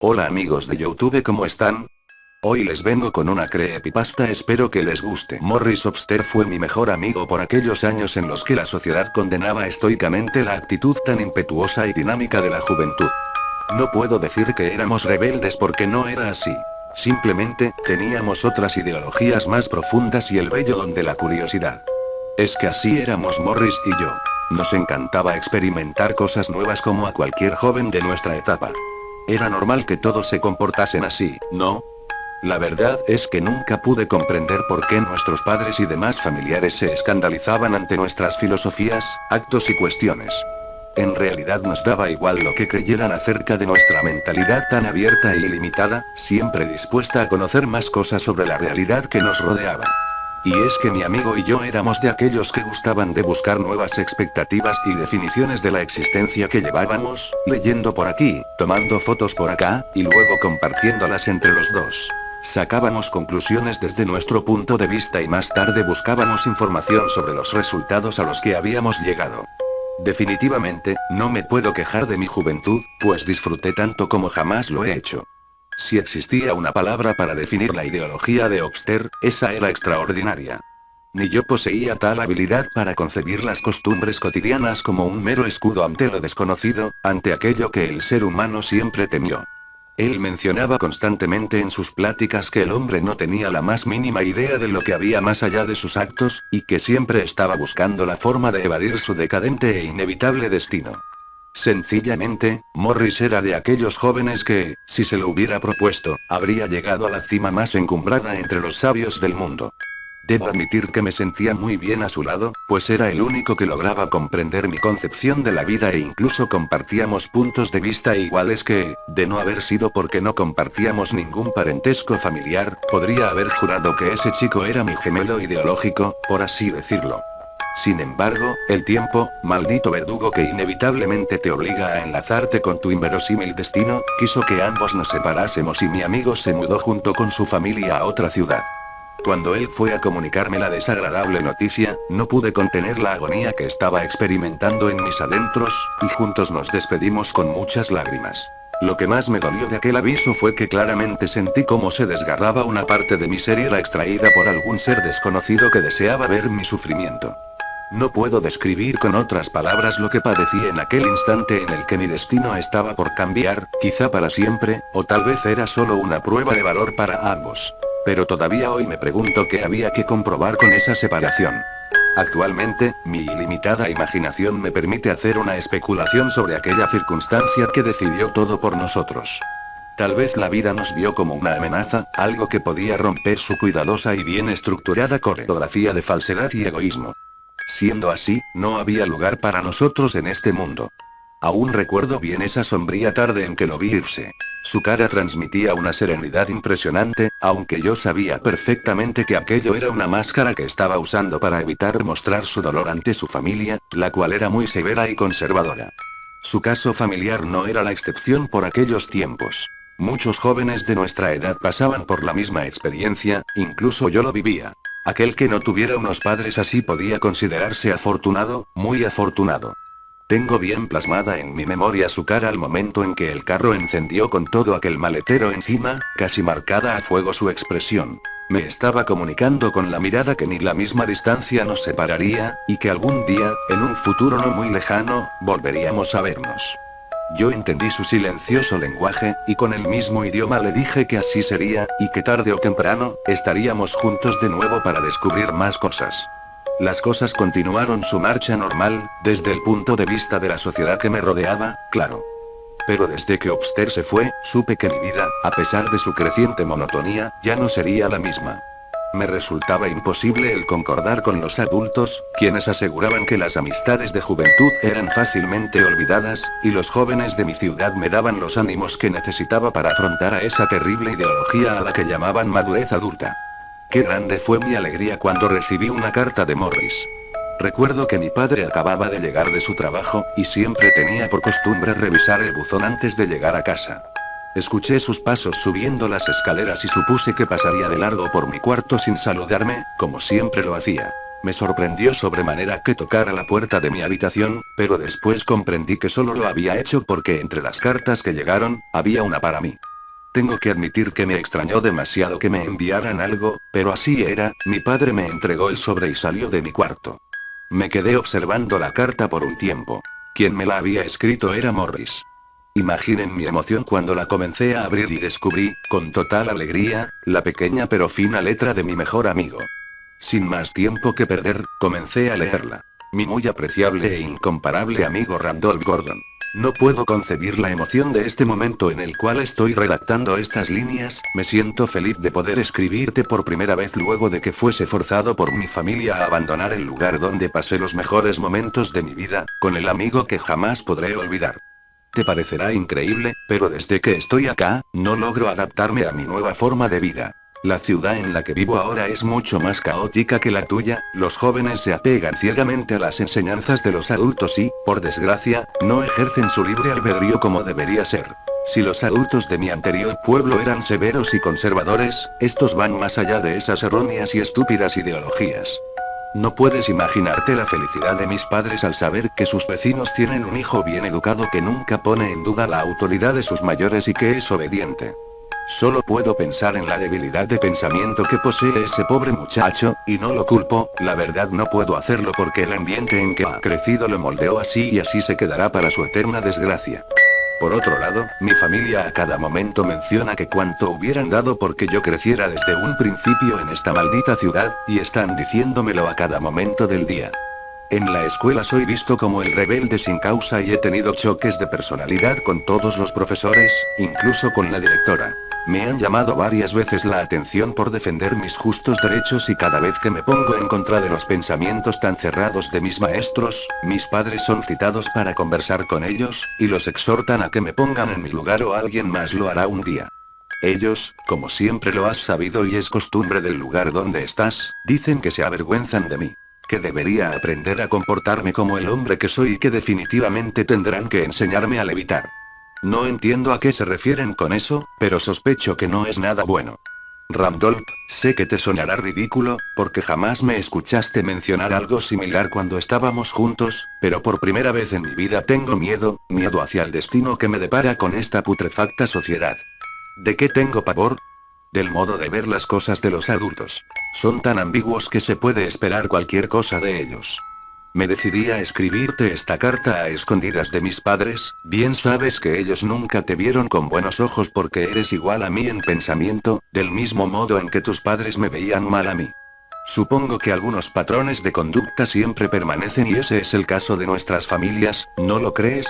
Hola amigos de YouTube, ¿cómo están? Hoy les vengo con una creepypasta, espero que les guste. Morris Obster fue mi mejor amigo por aquellos años en los que la sociedad condenaba estoicamente la actitud tan impetuosa y dinámica de la juventud. No puedo decir que éramos rebeldes porque no era así. Simplemente, teníamos otras ideologías más profundas y el vello don de la curiosidad. Es que así éramos Morris y yo. Nos encantaba experimentar cosas nuevas como a cualquier joven de nuestra etapa. Era normal que todos se comportasen así, ¿no? La verdad es que nunca pude comprender por qué nuestros padres y demás familiares se escandalizaban ante nuestras filosofías, actos y cuestiones. En realidad nos daba igual lo que creyeran acerca de nuestra mentalidad tan abierta e ilimitada, siempre dispuesta a conocer más cosas sobre la realidad que nos rodeaba. Y es que mi amigo y yo éramos de aquellos que gustaban de buscar nuevas expectativas y definiciones de la existencia que llevábamos, leyendo por aquí, tomando fotos por acá, y luego compartiéndolas entre los dos. Sacábamos conclusiones desde nuestro punto de vista y más tarde buscábamos información sobre los resultados a los que habíamos llegado. Definitivamente, no me puedo quejar de mi juventud, pues disfruté tanto como jamás lo he hecho. Si existía una palabra para definir la ideología de Obster, esa era extraordinaria. Ni yo poseía tal habilidad para concebir las costumbres cotidianas como un mero escudo ante lo desconocido, ante aquello que el ser humano siempre temió. Él mencionaba constantemente en sus pláticas que el hombre no tenía la más mínima idea de lo que había más allá de sus actos, y que siempre estaba buscando la forma de evadir su decadente e inevitable destino. Sencillamente, Morris era de aquellos jóvenes que, si se lo hubiera propuesto, habría llegado a la cima más encumbrada entre los sabios del mundo. Debo admitir que me sentía muy bien a su lado, pues era el único que lograba comprender mi concepción de la vida e incluso compartíamos puntos de vista iguales que, de no haber sido porque no compartíamos ningún parentesco familiar, podría haber jurado que ese chico era mi gemelo ideológico, por así decirlo. Sin embargo, el tiempo, maldito verdugo que inevitablemente te obliga a enlazarte con tu inverosímil destino, quiso que ambos nos separásemos y mi amigo se mudó junto con su familia a otra ciudad. Cuando él fue a comunicarme la desagradable noticia, no pude contener la agonía que estaba experimentando en mis adentros, y juntos nos despedimos con muchas lágrimas. Lo que más me dolió de aquel aviso fue que claramente sentí cómo se desgarraba una parte de mi ser y era extraída por algún ser desconocido que deseaba ver mi sufrimiento. No puedo describir con otras palabras lo que padecí en aquel instante en el que mi destino estaba por cambiar, quizá para siempre, o tal vez era solo una prueba de valor para ambos. Pero todavía hoy me pregunto qué había que comprobar con esa separación. Actualmente, mi ilimitada imaginación me permite hacer una especulación sobre aquella circunstancia que decidió todo por nosotros. Tal vez la vida nos vio como una amenaza, algo que podía romper su cuidadosa y bien estructurada coreografía de falsedad y egoísmo. Siendo así, no había lugar para nosotros en este mundo. Aún recuerdo bien esa sombría tarde en que lo vi irse. Su cara transmitía una serenidad impresionante, aunque yo sabía perfectamente que aquello era una máscara que estaba usando para evitar mostrar su dolor ante su familia, la cual era muy severa y conservadora. Su caso familiar no era la excepción por aquellos tiempos. Muchos jóvenes de nuestra edad pasaban por la misma experiencia, incluso yo lo vivía. Aquel que no tuviera unos padres así podía considerarse afortunado, muy afortunado. Tengo bien plasmada en mi memoria su cara al momento en que el carro encendió con todo aquel maletero encima, casi marcada a fuego su expresión. Me estaba comunicando con la mirada que ni la misma distancia nos separaría, y que algún día, en un futuro no muy lejano, volveríamos a vernos. Yo entendí su silencioso lenguaje, y con el mismo idioma le dije que así sería, y que tarde o temprano, estaríamos juntos de nuevo para descubrir más cosas. Las cosas continuaron su marcha normal, desde el punto de vista de la sociedad que me rodeaba, claro. Pero desde que Obster se fue, supe que mi vida, a pesar de su creciente monotonía, ya no sería la misma. Me resultaba imposible el concordar con los adultos, quienes aseguraban que las amistades de juventud eran fácilmente olvidadas, y los jóvenes de mi ciudad me daban los ánimos que necesitaba para afrontar a esa terrible ideología a la que llamaban madurez adulta. Qué grande fue mi alegría cuando recibí una carta de Morris. Recuerdo que mi padre acababa de llegar de su trabajo, y siempre tenía por costumbre revisar el buzón antes de llegar a casa. Escuché sus pasos subiendo las escaleras y supuse que pasaría de largo por mi cuarto sin saludarme, como siempre lo hacía. Me sorprendió sobremanera que tocara la puerta de mi habitación, pero después comprendí que solo lo había hecho porque entre las cartas que llegaron, había una para mí. Tengo que admitir que me extrañó demasiado que me enviaran algo, pero así era, mi padre me entregó el sobre y salió de mi cuarto. Me quedé observando la carta por un tiempo. Quien me la había escrito era Morris. Imaginen mi emoción cuando la comencé a abrir y descubrí, con total alegría, la pequeña pero fina letra de mi mejor amigo. Sin más tiempo que perder, comencé a leerla. Mi muy apreciable e incomparable amigo Randolph Gordon. No puedo concebir la emoción de este momento en el cual estoy redactando estas líneas, me siento feliz de poder escribirte por primera vez luego de que fuese forzado por mi familia a abandonar el lugar donde pasé los mejores momentos de mi vida, con el amigo que jamás podré olvidar. Te parecerá increíble, pero desde que estoy acá, no logro adaptarme a mi nueva forma de vida. La ciudad en la que vivo ahora es mucho más caótica que la tuya, los jóvenes se apegan ciegamente a las enseñanzas de los adultos y, por desgracia, no ejercen su libre albedrío como debería ser. Si los adultos de mi anterior pueblo eran severos y conservadores, estos van más allá de esas erróneas y estúpidas ideologías. No puedes imaginarte la felicidad de mis padres al saber que sus vecinos tienen un hijo bien educado que nunca pone en duda la autoridad de sus mayores y que es obediente. Solo puedo pensar en la debilidad de pensamiento que posee ese pobre muchacho, y no lo culpo, la verdad no puedo hacerlo porque el ambiente en que ha crecido lo moldeó así y así se quedará para su eterna desgracia. Por otro lado, mi familia a cada momento menciona que cuánto hubieran dado porque yo creciera desde un principio en esta maldita ciudad, y están diciéndomelo a cada momento del día. En la escuela soy visto como el rebelde sin causa y he tenido choques de personalidad con todos los profesores, incluso con la directora. Me han llamado varias veces la atención por defender mis justos derechos y cada vez que me pongo en contra de los pensamientos tan cerrados de mis maestros, mis padres son citados para conversar con ellos, y los exhortan a que me pongan en mi lugar o alguien más lo hará un día. Ellos, como siempre lo has sabido y es costumbre del lugar donde estás, dicen que se avergüenzan de mí. Que debería aprender a comportarme como el hombre que soy y que definitivamente tendrán que enseñarme a levitar. No entiendo a qué se refieren con eso, pero sospecho que no es nada bueno. Randolph, sé que te sonará ridículo, porque jamás me escuchaste mencionar algo similar cuando estábamos juntos, pero por primera vez en mi vida tengo miedo hacia el destino que me depara con esta putrefacta sociedad. ¿De qué tengo pavor? Del modo de ver las cosas de los adultos. Son tan ambiguos que se puede esperar cualquier cosa de ellos. Me decidí a escribirte esta carta a escondidas de mis padres, bien sabes que ellos nunca te vieron con buenos ojos porque eres igual a mí en pensamiento, del mismo modo en que tus padres me veían mal a mí. Supongo que algunos patrones de conducta siempre permanecen y ese es el caso de nuestras familias, ¿no lo crees?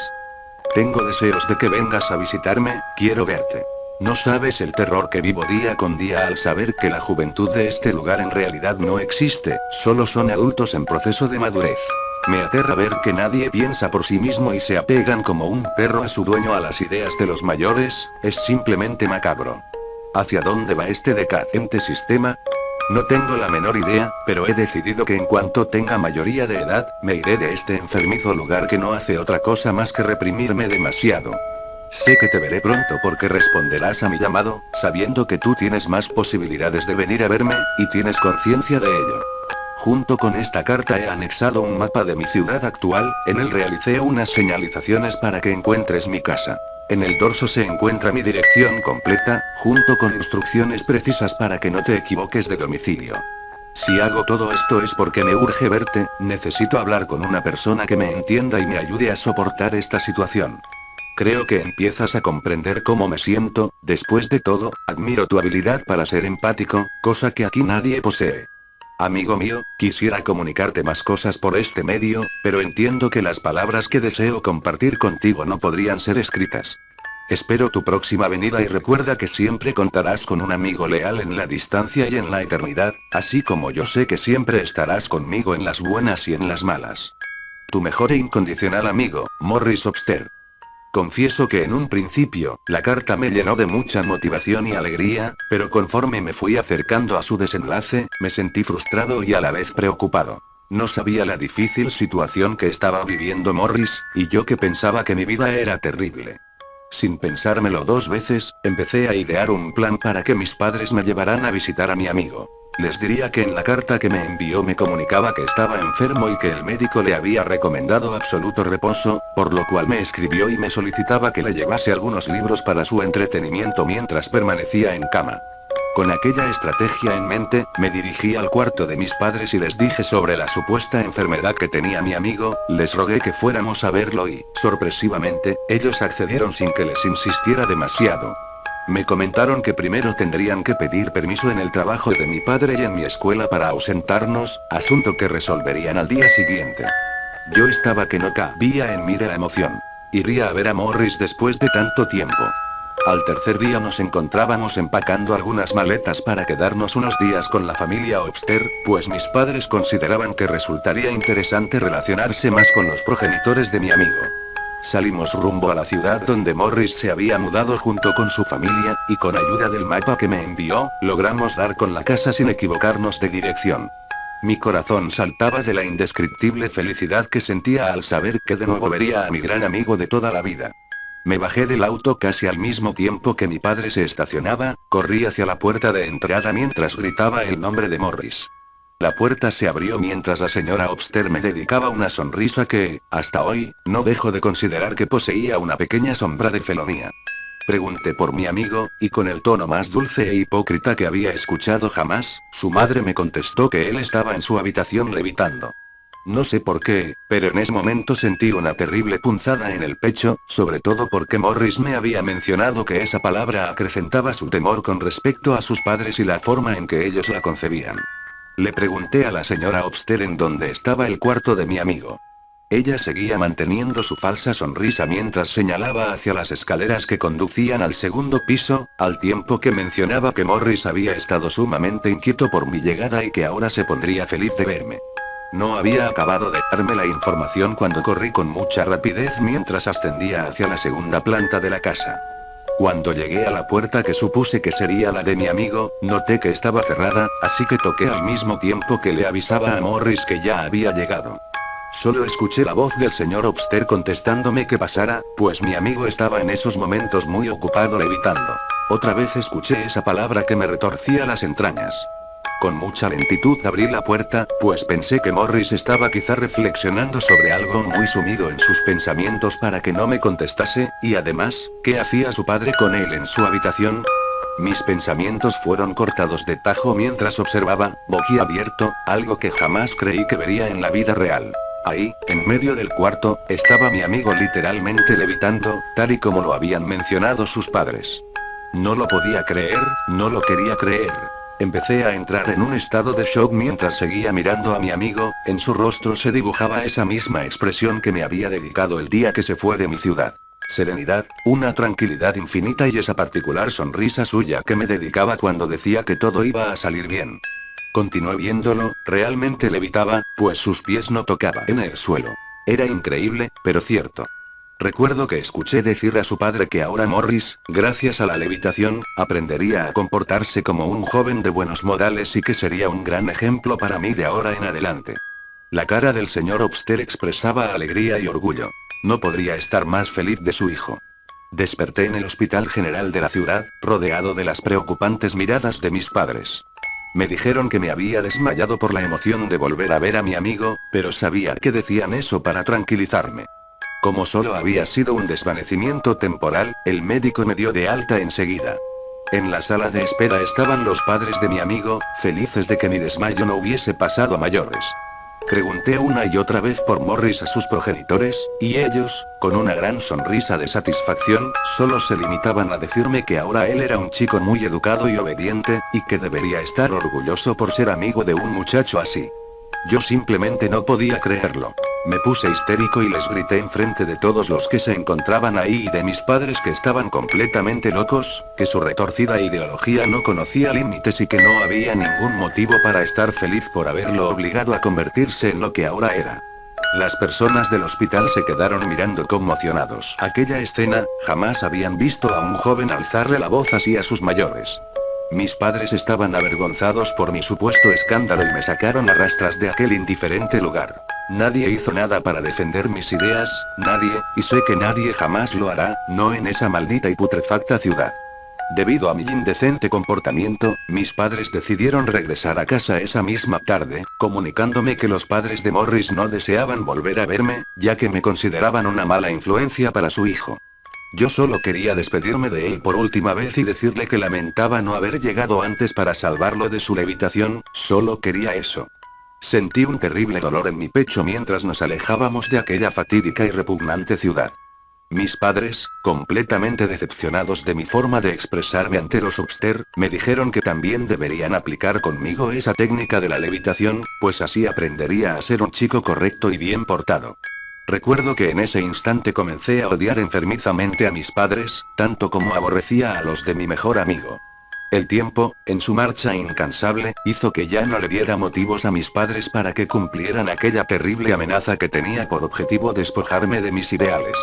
Tengo deseos de que vengas a visitarme, quiero verte. No sabes el terror que vivo día con día al saber que la juventud de este lugar en realidad no existe, solo son adultos en proceso de madurez. Me aterra ver que nadie piensa por sí mismo y se apegan como un perro a su dueño a las ideas de los mayores, es simplemente macabro. ¿Hacia dónde va este decadente sistema? No tengo la menor idea, pero he decidido que en cuanto tenga mayoría de edad, me iré de este enfermizo lugar que no hace otra cosa más que reprimirme demasiado. Sé que te veré pronto porque responderás a mi llamado, sabiendo que tú tienes más posibilidades de venir a verme, y tienes conciencia de ello. Junto con esta carta he anexado un mapa de mi ciudad actual, en él realicé unas señalizaciones para que encuentres mi casa. En el dorso se encuentra mi dirección completa, junto con instrucciones precisas para que no te equivoques de domicilio. Si hago todo esto es porque me urge verte, necesito hablar con una persona que me entienda y me ayude a soportar esta situación. Creo que empiezas a comprender cómo me siento, después de todo, admiro tu habilidad para ser empático, cosa que aquí nadie posee. Amigo mío, quisiera comunicarte más cosas por este medio, pero entiendo que las palabras que deseo compartir contigo no podrían ser escritas. Espero tu próxima venida y recuerda que siempre contarás con un amigo leal en la distancia y en la eternidad, así como yo sé que siempre estarás conmigo en las buenas y en las malas. Tu mejor e incondicional amigo, Morris Obster. Confieso que en un principio, la carta me llenó de mucha motivación y alegría, pero conforme me fui acercando a su desenlace, me sentí frustrado y a la vez preocupado. No sabía la difícil situación que estaba viviendo Morris, y yo que pensaba que mi vida era terrible. Sin pensármelo dos veces, empecé a idear un plan para que mis padres me llevaran a visitar a mi amigo. Les diría que en la carta que me envió me comunicaba que estaba enfermo y que el médico le había recomendado absoluto reposo, por lo cual me escribió y me solicitaba que le llevase algunos libros para su entretenimiento mientras permanecía en cama. Con aquella estrategia en mente, me dirigí al cuarto de mis padres y les dije sobre la supuesta enfermedad que tenía mi amigo, les rogué que fuéramos a verlo y, sorpresivamente, ellos accedieron sin que les insistiera demasiado. Me comentaron que primero tendrían que pedir permiso en el trabajo de mi padre y en mi escuela para ausentarnos, asunto que resolverían al día siguiente. Yo estaba que no cabía en mí de la emoción. Iría a ver a Morris después de tanto tiempo. Al tercer día nos encontrábamos empacando algunas maletas para quedarnos unos días con la familia Obster, pues mis padres consideraban que resultaría interesante relacionarse más con los progenitores de mi amigo. Salimos rumbo a la ciudad donde Morris se había mudado junto con su familia, y con ayuda del mapa que me envió, logramos dar con la casa sin equivocarnos de dirección. Mi corazón saltaba de la indescriptible felicidad que sentía al saber que de nuevo vería a mi gran amigo de toda la vida. Me bajé del auto casi al mismo tiempo que mi padre se estacionaba, corrí hacia la puerta de entrada mientras gritaba el nombre de Morris. La puerta se abrió mientras la señora Obster me dedicaba una sonrisa que, hasta hoy, no dejo de considerar que poseía una pequeña sombra de felonía. Pregunté por mi amigo, y con el tono más dulce e hipócrita que había escuchado jamás, su madre me contestó que él estaba en su habitación levitando. No sé por qué, pero en ese momento sentí una terrible punzada en el pecho, sobre todo porque Morris me había mencionado que esa palabra acrecentaba su temor con respecto a sus padres y la forma en que ellos la concebían. Le pregunté a la señora Obster en dónde estaba el cuarto de mi amigo. Ella seguía manteniendo su falsa sonrisa mientras señalaba hacia las escaleras que conducían al segundo piso, al tiempo que mencionaba que Morris había estado sumamente inquieto por mi llegada y que ahora se pondría feliz de verme. No había acabado de darme la información cuando corrí con mucha rapidez mientras ascendía hacia la segunda planta de la casa. Cuando llegué a la puerta que supuse que sería la de mi amigo, noté que estaba cerrada, así que toqué al mismo tiempo que le avisaba a Morris que ya había llegado. Solo escuché la voz del señor Obster contestándome que pasara, pues mi amigo estaba en esos momentos muy ocupado levitando. Otra vez escuché esa palabra que me retorcía las entrañas. Con mucha lentitud abrí la puerta, pues pensé que Morris estaba quizá reflexionando sobre algo muy sumido en sus pensamientos para que no me contestase, y además, ¿qué hacía su padre con él en su habitación? Mis pensamientos fueron cortados de tajo mientras observaba, boquiabierto, algo que jamás creí que vería en la vida real. Ahí, en medio del cuarto, estaba mi amigo literalmente levitando, tal y como lo habían mencionado sus padres. No lo podía creer, no lo quería creer. Empecé a entrar en un estado de shock mientras seguía mirando a mi amigo, en su rostro se dibujaba esa misma expresión que me había dedicado el día que se fue de mi ciudad. Serenidad, una tranquilidad infinita y esa particular sonrisa suya que me dedicaba cuando decía que todo iba a salir bien. Continué viéndolo, realmente levitaba, pues sus pies no tocaban en el suelo. Era increíble, pero cierto. Recuerdo que escuché decir a su padre que ahora Morris, gracias a la levitación, aprendería a comportarse como un joven de buenos modales y que sería un gran ejemplo para mí de ahora en adelante. La cara del señor Obster expresaba alegría y orgullo. No podría estar más feliz de su hijo. Desperté en el Hospital General de la ciudad, rodeado de las preocupantes miradas de mis padres. Me dijeron que me había desmayado por la emoción de volver a ver a mi amigo, pero sabía que decían eso para tranquilizarme. Como solo había sido un desvanecimiento temporal, el médico me dio de alta enseguida. En la sala de espera estaban los padres de mi amigo, felices de que mi desmayo no hubiese pasado a mayores. Pregunté una y otra vez por Morris a sus progenitores, y ellos, con una gran sonrisa de satisfacción, solo se limitaban a decirme que ahora él era un chico muy educado y obediente, y que debería estar orgulloso por ser amigo de un muchacho así. Yo simplemente no podía creerlo. Me puse histérico y les grité enfrente de todos los que se encontraban ahí y de mis padres que estaban completamente locos, que su retorcida ideología no conocía límites y que no había ningún motivo para estar feliz por haberlo obligado a convertirse en lo que ahora era. Las personas del hospital se quedaron mirando conmocionados. Aquella escena, jamás habían visto a un joven alzarle la voz así a sus mayores. Mis padres estaban avergonzados por mi supuesto escándalo y me sacaron a rastras de aquel indiferente lugar. Nadie hizo nada para defender mis ideas, nadie, y sé que nadie jamás lo hará, no en esa maldita y putrefacta ciudad. Debido a mi indecente comportamiento, mis padres decidieron regresar a casa esa misma tarde, comunicándome que los padres de Morris no deseaban volver a verme, ya que me consideraban una mala influencia para su hijo. Yo solo quería despedirme de él por última vez y decirle que lamentaba no haber llegado antes para salvarlo de su levitación, solo quería eso. Sentí un terrible dolor en mi pecho mientras nos alejábamos de aquella fatídica y repugnante ciudad. Mis padres, completamente decepcionados de mi forma de expresarme ante los Upster, me dijeron que también deberían aplicar conmigo esa técnica de la levitación, pues así aprendería a ser un chico correcto y bien portado. Recuerdo que en ese instante comencé a odiar enfermizamente a mis padres, tanto como aborrecía a los de mi mejor amigo. El tiempo, en su marcha incansable, hizo que ya no le diera motivos a mis padres para que cumplieran aquella terrible amenaza que tenía por objetivo despojarme de mis ideales.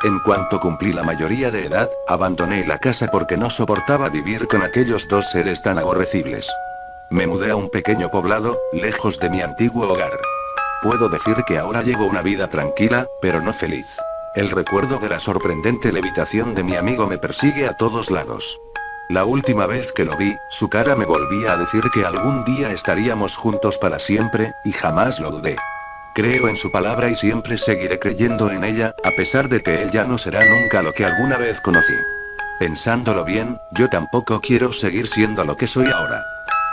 En cuanto cumplí la mayoría de edad, abandoné la casa porque no soportaba vivir con aquellos dos seres tan aborrecibles. Me mudé a un pequeño poblado, lejos de mi antiguo hogar. Puedo decir que ahora llevo una vida tranquila, pero no feliz. El recuerdo de la sorprendente levitación de mi amigo me persigue a todos lados. La última vez que lo vi, su cara me volvía a decir que algún día estaríamos juntos para siempre, y jamás lo dudé. Creo en su palabra y siempre seguiré creyendo en ella, a pesar de que él ya no será nunca lo que alguna vez conocí. Pensándolo bien, yo tampoco quiero seguir siendo lo que soy ahora.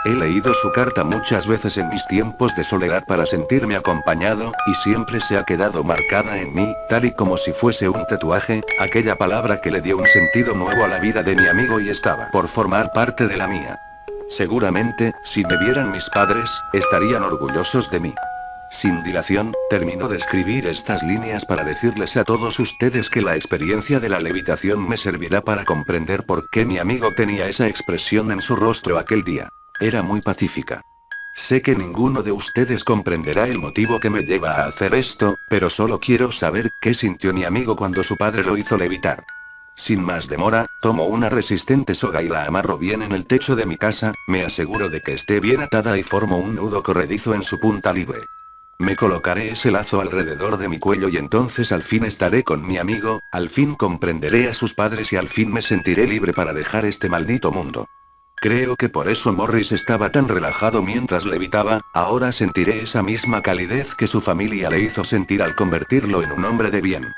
He leído su carta muchas veces en mis tiempos de soledad para sentirme acompañado, y siempre se ha quedado marcada en mí, tal y como si fuese un tatuaje, aquella palabra que le dio un sentido nuevo a la vida de mi amigo y estaba por formar parte de la mía. Seguramente, si me vieran mis padres, estarían orgullosos de mí. Sin dilación, termino de escribir estas líneas para decirles a todos ustedes que la experiencia de la levitación me servirá para comprender por qué mi amigo tenía esa expresión en su rostro aquel día. Era muy pacífica. Sé que ninguno de ustedes comprenderá el motivo que me lleva a hacer esto, pero solo quiero saber qué sintió mi amigo cuando su padre lo hizo levitar. Sin más demora, tomo una resistente soga y la amarro bien en el techo de mi casa, me aseguro de que esté bien atada y formo un nudo corredizo en su punta libre. Me colocaré ese lazo alrededor de mi cuello y entonces al fin estaré con mi amigo, al fin comprenderé a sus padres y al fin me sentiré libre para dejar este maldito mundo. Creo que por eso Morris estaba tan relajado mientras levitaba, ahora sentiré esa misma calidez que su familia le hizo sentir al convertirlo en un hombre de bien.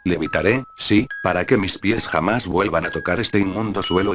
Levitaré, sí, para que mis pies jamás vuelvan a tocar este inmundo suelo y